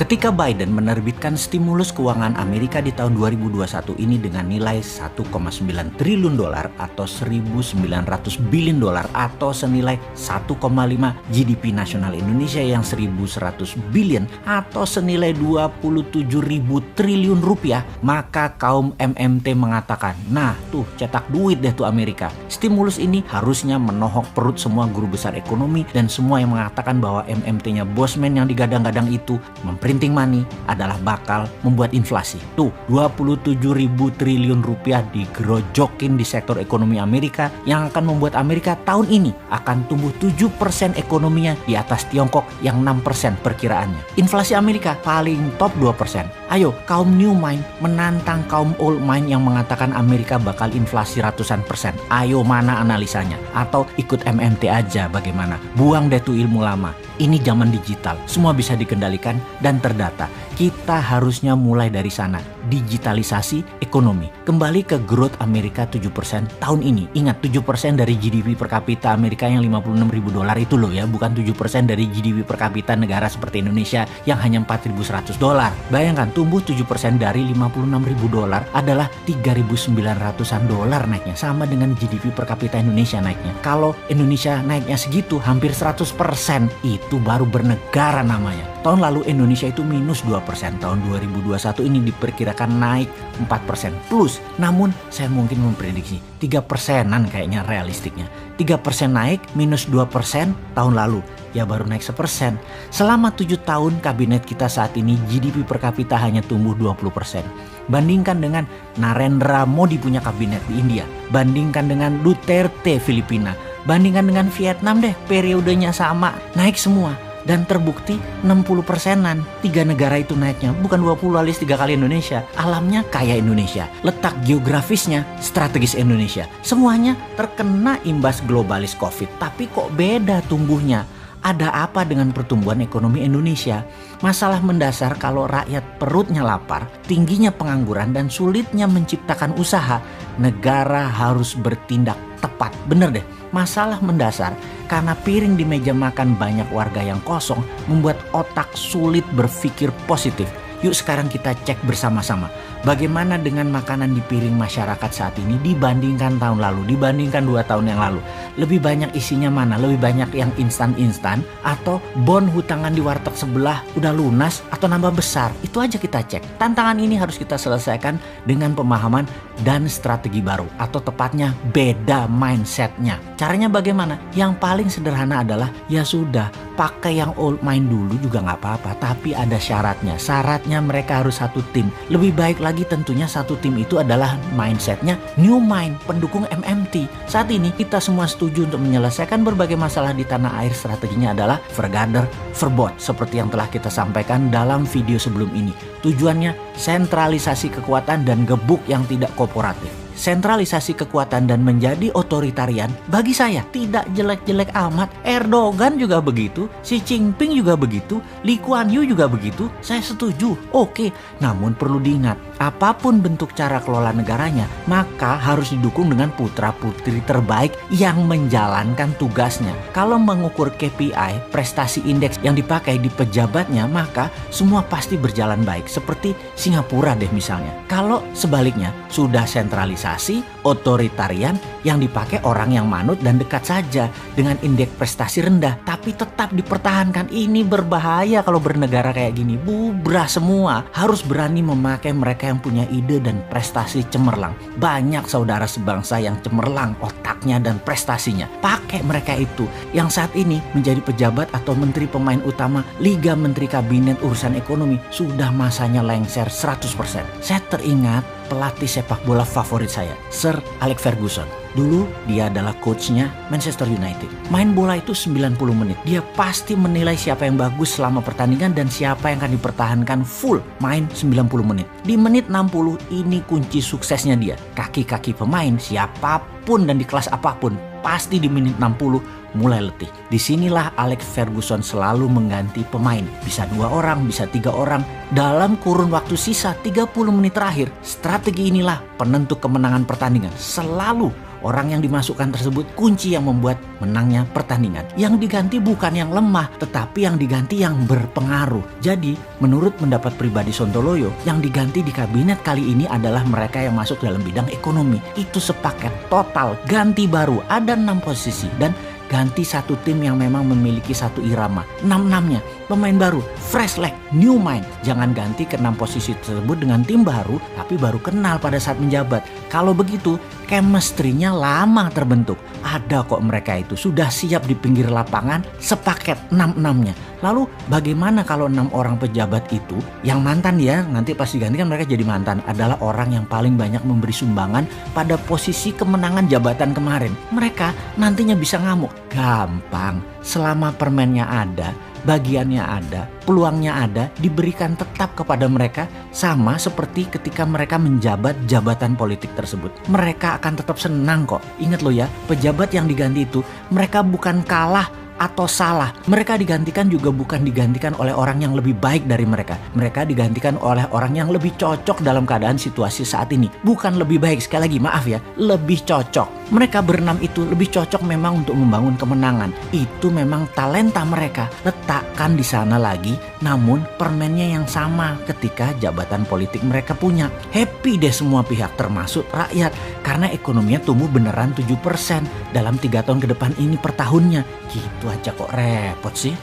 Ketika Biden menerbitkan stimulus keuangan Amerika di tahun 2021 ini dengan nilai 1,9 triliun dolar atau 1.900 billion dolar atau senilai 1,5 GDP nasional Indonesia yang 1.100 billion atau senilai 27.000 triliun rupiah, maka kaum MMT mengatakan, nah tuh cetak duit deh tuh Amerika. Stimulus ini harusnya menohok perut semua guru besar ekonomi dan semua yang mengatakan bahwa MMT-nya bosman yang digadang-gadang itu printing money adalah bakal membuat inflasi. Tuh 27.000 triliun rupiah digerojokin di sektor ekonomi Amerika yang akan membuat Amerika tahun ini akan tumbuh 7% ekonominya di atas Tiongkok yang 6% perkiraannya. Inflasi Amerika paling top 2%. Ayo kaum new mind menantang kaum old mind yang mengatakan Amerika bakal inflasi ratusan persen. Ayo mana analisanya? Atau ikut MMT aja bagaimana? Buang deh tuh ilmu lama. Ini zaman digital, semua bisa dikendalikan dan terdata. Kita harusnya mulai dari sana, digitalisasi ekonomi. Kembali ke growth Amerika 7% tahun ini. Ingat 7% dari GDP per kapita Amerika yang 56.000 dolar itu loh ya, bukan 7% dari GDP per kapita negara seperti Indonesia yang hanya 4.100 dolar. Bayangkan tumbuh 7% dari 56.000 dolar adalah 3.900-an dolar naiknya, sama dengan GDP per kapita Indonesia naiknya. Kalau Indonesia naiknya segitu, hampir 100%, itu baru bernegara namanya. Tahun lalu Indonesia itu minus 2%, tahun 2021 ini diperkirakan naik 4% plus. Namun saya mungkin memprediksi 3%-an kayaknya realistiknya. 3% naik minus 2% tahun lalu, ya baru naik 1%. Selama 7 tahun kabinet kita saat ini GDP per kapita hanya tumbuh 20%. Bandingkan dengan Narendra Modi punya kabinet di India, bandingkan dengan Duterte Filipina, bandingkan dengan Vietnam deh, periodenya sama, naik semua. Dan terbukti 60%-an 3 negara itu naiknya, bukan 20 alias 3 kali Indonesia. Alamnya kaya Indonesia, letak geografisnya strategis Indonesia. Semuanya terkena imbas globalis COVID, tapi kok beda tumbuhnya? Ada apa dengan pertumbuhan ekonomi Indonesia? Masalah mendasar kalau rakyat perutnya lapar, tingginya pengangguran dan sulitnya menciptakan usaha, negara harus bertindak tepat. Bener deh, masalah mendasar karena piring di meja makan banyak warga yang kosong membuat otak sulit berpikir positif. Yuk sekarang kita cek bersama-sama. Bagaimana dengan makanan di piring masyarakat saat ini dibandingkan tahun lalu, dibandingkan 2 tahun yang lalu. Lebih banyak isinya mana? Lebih banyak yang instan-instan atau bon hutangan di warteg sebelah udah lunas atau nambah besar? Itu aja kita cek. Tantangan ini harus kita selesaikan dengan pemahaman dan strategi baru. Atau tepatnya beda mindsetnya. Caranya bagaimana? Yang paling sederhana adalah ya sudah, pakai yang old mind dulu juga gak apa-apa. Tapi ada syaratnya. Syaratnya mereka harus satu tim. Lebih baik lagi tentunya satu tim itu adalah mindsetnya new mind, pendukung MMT. Saat ini kita semua setuju untuk menyelesaikan berbagai masalah di tanah air. Strateginya adalah vergader, verbod, seperti yang telah kita sampaikan dalam video sebelum ini. Tujuannya sentralisasi kekuatan dan gebuk yang tidak kooperatif. Sentralisasi kekuatan dan menjadi otoritarian bagi saya tidak jelek-jelek amat. Erdogan juga begitu, Xi Jinping juga begitu, Lee Kuan Yew juga begitu. Saya setuju, oke. Namun perlu diingat, apapun bentuk cara kelola negaranya, maka harus didukung dengan putra-putri terbaik yang menjalankan tugasnya. Kalau mengukur KPI, prestasi indeks yang dipakai di pejabatnya, maka semua pasti berjalan baik. Seperti Singapura deh misalnya. Kalau sebaliknya, sudah sentralisasi, otoritarian yang dipakai orang yang manut dan dekat saja dengan indeks prestasi rendah, tapi tetap dipertahankan. Ini berbahaya kalau bernegara kayak gini. Bubrah semua. Harus berani memakai mereka yang punya ide dan prestasi cemerlang. Banyak saudara sebangsa yang cemerlang otaknya dan prestasinya. Pakai mereka itu yang saat ini menjadi pejabat atau menteri pemain utama Liga Menteri Kabinet Urusan Ekonomi. Sudah masanya lengser 100%. Saya teringat pelatih sepak bola favorit saya, Sir Alex Ferguson. Dulu dia adalah coachnya Manchester United. Main bola itu 90 menit. Dia pasti menilai siapa yang bagus selama pertandingan dan siapa yang akan dipertahankan full main 90 menit. Di menit 60 ini kunci suksesnya dia. Kaki-kaki pemain siapapun dan di kelas apapun pasti di menit 60 mulai letih. Disinilah Alex Ferguson selalu mengganti pemain. Bisa 2 orang, bisa 3 orang. Dalam kurun waktu sisa 30 menit terakhir, strategi inilah penentu kemenangan pertandingan. Selalu Orang yang dimasukkan tersebut kunci yang membuat menangnya pertandingan. Yang diganti bukan yang lemah, tetapi yang diganti yang berpengaruh. Jadi, menurut pendapat pribadi Sontoloyo, yang diganti di kabinet kali ini adalah mereka yang masuk dalam bidang ekonomi. Itu sepaket total, ganti baru, ada 6 posisi dan ganti satu tim yang memang memiliki satu irama. 6-6-nya pemain baru, fresh leg, new mind. Jangan ganti ke 6 posisi tersebut dengan tim baru tapi baru kenal pada saat menjabat. Kalau begitu chemistry-nya lama terbentuk. Ada kok mereka itu sudah siap di pinggir lapangan sepaket 6-6-nya. Lalu bagaimana kalau 6 orang pejabat itu yang mantan ya, nanti pas digantikan mereka jadi mantan, adalah orang yang paling banyak memberi sumbangan pada posisi kemenangan jabatan kemarin. Mereka nantinya bisa ngamuk. Gampang, selama permennya ada, bagiannya ada, peluangnya ada, diberikan tetap kepada mereka sama seperti ketika mereka menjabat jabatan politik tersebut. Mereka akan tetap senang kok. Ingat loh ya, pejabat yang diganti itu mereka bukan kalah atau salah. Mereka digantikan juga bukan digantikan oleh orang yang lebih baik dari mereka. Mereka digantikan oleh orang yang lebih cocok dalam keadaan situasi saat ini. Bukan lebih baik, sekali lagi maaf ya, lebih cocok. Mereka berenam itu lebih cocok memang untuk membangun kemenangan. Itu memang talenta mereka. Letakkan di sana lagi, namun permennya yang sama ketika jabatan politik mereka punya. Happy deh semua pihak termasuk rakyat. Karena ekonominya tumbuh beneran 7% dalam 3 tahun ke depan ini per tahunnya. Gitu aja kok repot sih.